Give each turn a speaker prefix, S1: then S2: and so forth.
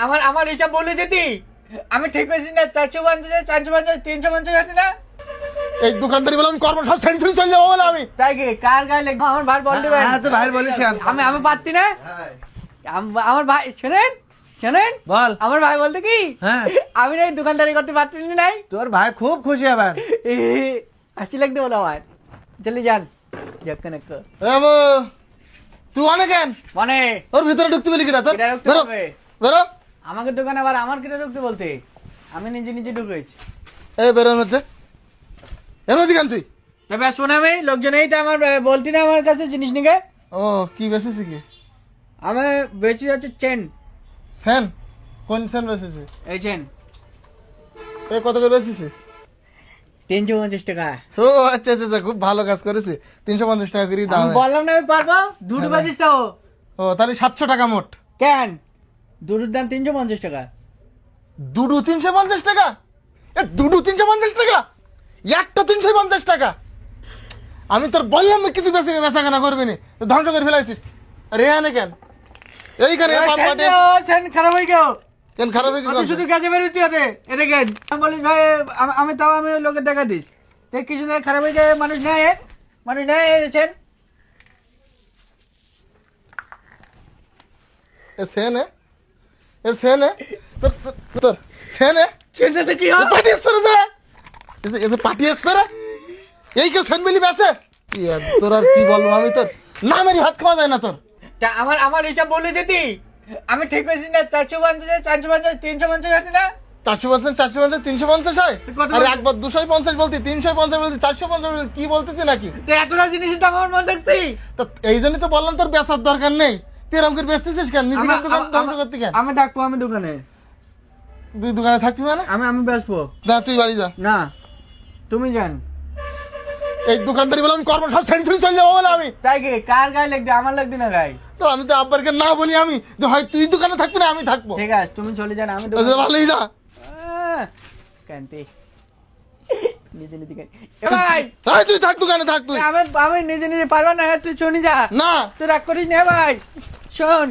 S1: আমার আমার হিসাব বলে যেতি আমি ঠিক হয়েছি না 450 450 350 আছে না
S2: এই দোকানদারি বলে আমি কর্ম সব ছেড়ে চলে যাবো বলে আমি
S1: তাই কি কার গায়ে লেগে আমার ভাই বল দিবেন
S3: হ্যাঁ তো ভাই বলিস কেন?
S1: আমি আমি পারতি না আমার ভাই শুনেন শুনেন
S3: বল।
S1: আমার ভাই বলতে কি
S3: হ্যাঁ।
S1: আমি না এই দোকানদারি করতে পারছি না নাই
S3: তোর ভাই খুব খুশি হবেন।
S1: হাসি লাগতে বলো আমার চলে যান যখন
S2: তুই অনেক কেন
S1: মানে
S2: ওর ভিতরে ঢুকতে বলি কিনা তোর
S1: কিটা ঢুকতে
S2: বেরো
S1: হবে?
S2: বেরো
S1: আমাকে দোকানে আবার আমার কিটা ঢুকতে বলতে আমি নিজে নিজে ঢুকেছি
S2: এই বেরো মধ্যে এর মধ্যে কেন তুই
S1: তবে শোনা আমি লোকজন এই তো আমার বলতি না আমার কাছে জিনিস নিকে
S2: ও কি বেসেছে কি
S1: আমি বেঁচে যাচ্ছে চেন
S2: সেন কোন সেন বেসেছে
S1: এই চেন
S2: এ কত করে বেসেছে
S1: 350 টাকা
S2: ও আচ্ছা আচ্ছা আচ্ছা, খুব ভালো কাজ করেছে 350 টাকা করে দাম
S1: আমি বললাম না আমি পারবো দুটো বাজিস তো
S2: ও তাহলে 700 টাকা মোট
S1: কেন দুটোর দাম 350 টাকা
S2: দুটো 350 টাকা এ দুটো 350 টাকা একটা 350 টাকা আমি তোর বললাম না কিছু বেচা কেনা করবি না ধ্বংস করে ফেলাইছিস আরে এখানে কেন এইখানে
S1: চেন খারাপ হয়ে গেল
S2: কেন খারাপ হয়ে
S1: তুই
S2: গেল
S1: শুধু কাজে বেরোতে হবে এটা কেন আমি বলিস ভাই আমি তাও আমি লোকের টাকা দিস দেখ কিছু না খারাপ হয়ে যায় মানুষ নেয় মানুষ নেয় চেন
S2: এ সেন এ সেন তোর সেন
S1: চেনটাতে কি হয়
S2: পাটিয়েস করে যা এতে পাটিয়েস করে এই কেউ সেন বলি বেসে তোর আর কি বলবো আমি তোর না মেরি ভাত খাওয়া যায় না তোর
S1: আমার আমার হিসাব বলে যেতি আমি ঠিক হয়েছি না 450 450 350 আছে না
S2: 450 450 350 হয়
S1: কত
S2: আরে
S1: বলছিস?
S2: একবার 250 বলতি 350 বলতি 450 বলতি কি বলতেছি নাকি
S1: তো এতটা জিনিসের দাম আমার মনে দেখতি
S2: তো এই জন্যই তো বললাম তোর বেচার দরকার নেই তুই এরকম করে বেচতেছিস কেন নিজে দোকান ধ্বংস করতে কেন
S1: আমি ডাকবো আমি দোকানে
S2: তুই দোকানে থাকবি মানে
S1: আমি বেসবো
S2: না তুই বাড়ি যা
S1: না তুমি জান
S2: এই দোকানদারি বলে আমি কর্ম সব ছেড়ে চলে যাবো বলে আমি
S1: তাই কি কার গায়ে লাগবে আমার লাগবে না গায়ে
S2: তো আমি তো আব্বারকে না বলি আমি যে হয় তুই দোকানে থাকবি না আমি থাকবো
S1: ঠিক আছে তুমি চলে যান আমি
S2: তো ভালোই যা
S1: কান্তি নিজে নিজে কান ভাই
S2: এই তুই থাক দোকানে থাক তুই
S1: আমি নিজে নিজে পারবো না তুই শুনি যা
S2: না
S1: তুই রাগ করিস না ভাই শোন